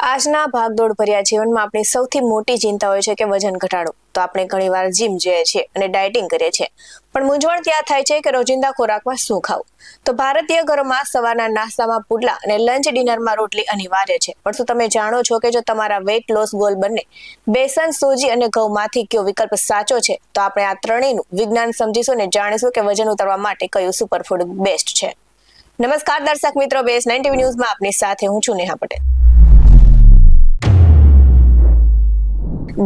આજના ભાગદોડ ભર્યા જીવનમાં આપણી સૌથી મોટી ચિંતા હોય છે કે વજન ઘટાડો. તો આપણે ઘણીવાર જીમ જઈએ છીએ અને ડાયટિંગ કરીએ છીએ, પણ મૂંઝવણ ત્યાં થાય છે કે રોજિંદા ખોરાકમાં શું ખાવું. તો ભારતીય ઘરોમાં સવારના નાસ્તામાં પુડલા અને લંચ ડિનરમાં રોટલી અનિવાર્ય છે. પણ શું તમે જાણો છો કે જો તમારા વેઇટ લોસ ગોલ બંને બેસન, સૂજી અને ઘઉંમાંથી કયો વિકલ્પ સાચો છે? તો આપણે આ ત્રણેયનું વિજ્ઞાન સમજીશું અને જાણીશું કે વજન ઉતારવા માટે કયું સુપરફૂડ બેસ્ટ છે. નમસ્કાર દર્શક મિત્રો, BS9 TV ન્યૂઝમાં આપની સાથે હું છું નેહા પટેલ.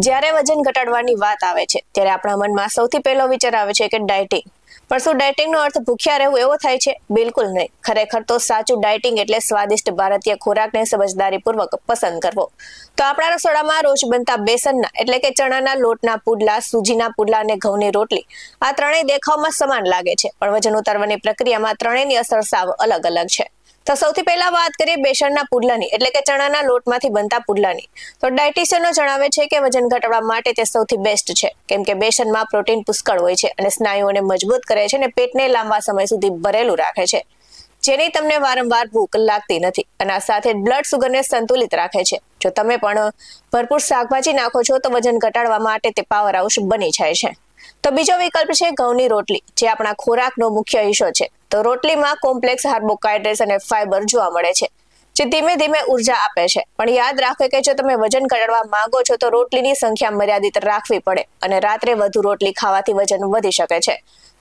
જ્યારે વજન ઘટાડવાની વાત આવે છે ત્યારે આપણા મનમાં સૌથી પહેલો વિચાર આવે છે કે ડાયટિંગ. પણ શું ડાયટિંગનો અર્થ ભૂખ્યા રહેવું એવો થાય છે? બિલકુલ નહીં. ખરેખર તો સાચું ડાયટિંગ એટલે સ્વાદિષ્ટ ભારતીય ખોરાકને સમજદારીપૂર્વક પસંદ કરવો. તો આપણા રસોડામાં રોજ બનતા બેસનના એટલે કે ચણાના લોટના પુડલા, સૂજીના પુડલા અને ઘઉંની રોટલી, આ ત્રણેય દેખાવમાં સમાન લાગે છે, પણ વજન ઉતારવાની પ્રક્રિયામાં ત્રણેયની અસર સાવ અલગ અલગ છે. તો સૌથી પહેલા વાત કરીએ બેસનના પુડલાની એટલે કે ચણાના લોટમાંથી બનતા પુડલાની. તો ડાયટિશિયનો જણાવે છે કે વજન ઘટાડવા માટે તે સૌથી બેસ્ટ છે, કેમ કે બેસનમાં પ્રોટીન પુષ્કળ હોય છે અને સ્નાયુઓને મજબૂત કરે છે અને પેટને લાંબા સમય સુધી ભરેલું રાખે છે, જેની તમને વારંવાર ભૂખ લાગતી નથી. અને આ સાથે બ્લડ સુગરને સંતુલિત રાખે છે. જો તમે પણ ભરપૂર શાકભાજી નાખો છો તો વજન ઘટાડવા માટે તે પાવર હાઉસ બની જાય છે. તો બીજો વિકલ્પ છે ઘઉંની રોટલી, જે આપણા ખોરાકનો મુખ્ય હિસ્સો છે. તો રોટલીમાં કોમ્પ્લેક્સ કાર્બોહાઈડ્રેટ્સ અને ફાઈબર જોવા મળે છે, જે ધીમે ધીમે ઉર્જા આપે છે. પણ યાદ રાખો કે જો તમે વજન ઘટાડવા માંગો છો તો રોટલીની સંખ્યા મર્યાદિત રાખવી પડે અને રાત્રે વધુ રોટલી ખાવાથી વજન વધી શકે છે,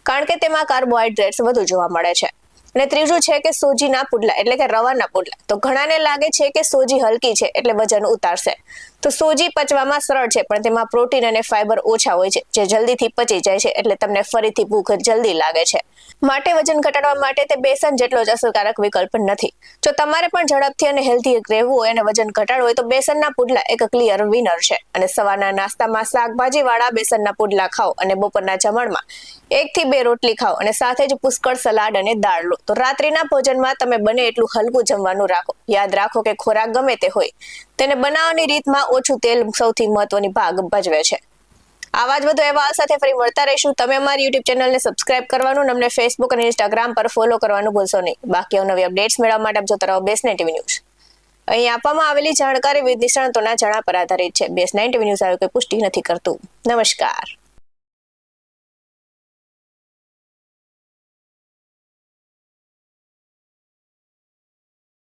કારણ કે તેમાં કાર્બોહાઈડ્રેટ્સ વધુ જોવા મળે છે. અને ત્રીજું છે કે સોજીના પુડલા એટલે કે રવાના પુડલા. તો ઘણાને લાગે છે કે સોજી હલકી છે એટલે વજન ઉતારશે. તો સોજી પચવામાં સરળ છે, પણ તેમાં પ્રોટીન અને ફાઈબર ઓછા હોય છે, જે જલ્દીથી પચી જાય છે, એટલે તમને ફરીથી ભૂખ જલ્દી લાગે છે. માટે વજન ઘટાડવા માટે તે બેસન જેટલો જ અસરકારક વિકલ્પ નથી. જો તમારે પણ ઝડપથી અને હેલ્ધી રહેવું હોય અને વજન ઘટાડવું હોય તો બેસનના પુડલા એક ક્લિયર વિનર છે. અને સવારના નાસ્તામાં શાકભાજી વાળા બેસનના પુડલા ખાઓ અને બપોરના જમણમાં 1 થી 2 રોટલી ખાઓ અને સાથે જ પુષ્કળ સલાડ અને દાળ લો. તો રાત્રિના ભોજનમાં તમે બને એટલું હલકું જમવાનું રાખો. યાદ રાખો કે ખોરાક ગમે તે હોય, તેને બનાવવાની રીતમાં ઓછું તેલ સૌથી મહત્વની ભાગ ભજવે છે. આવા જ વધુ અહેવાલ સાથે ફરી મળતા રહીશું. તમે અમારી YouTube ચેનલને સબસ્ક્રાઇબ કરવાનું અને અમને Facebook અને Instagram પર ફોલો કરવાનું ભૂલશો નહીં. બાકી નવી અપડેટ્સ મેળવવા માટે આપ જોતા રહો BS9 TV ન્યૂઝ. અહીં આપવામાં આવેલી જાણકારી વિવિધ નિષ્ણાતોના જણા પર આધારિત છે. BS9 TV ન્યૂઝ આવી કોઈ પુષ્ટિ નથી કરતું. નમસ્કાર.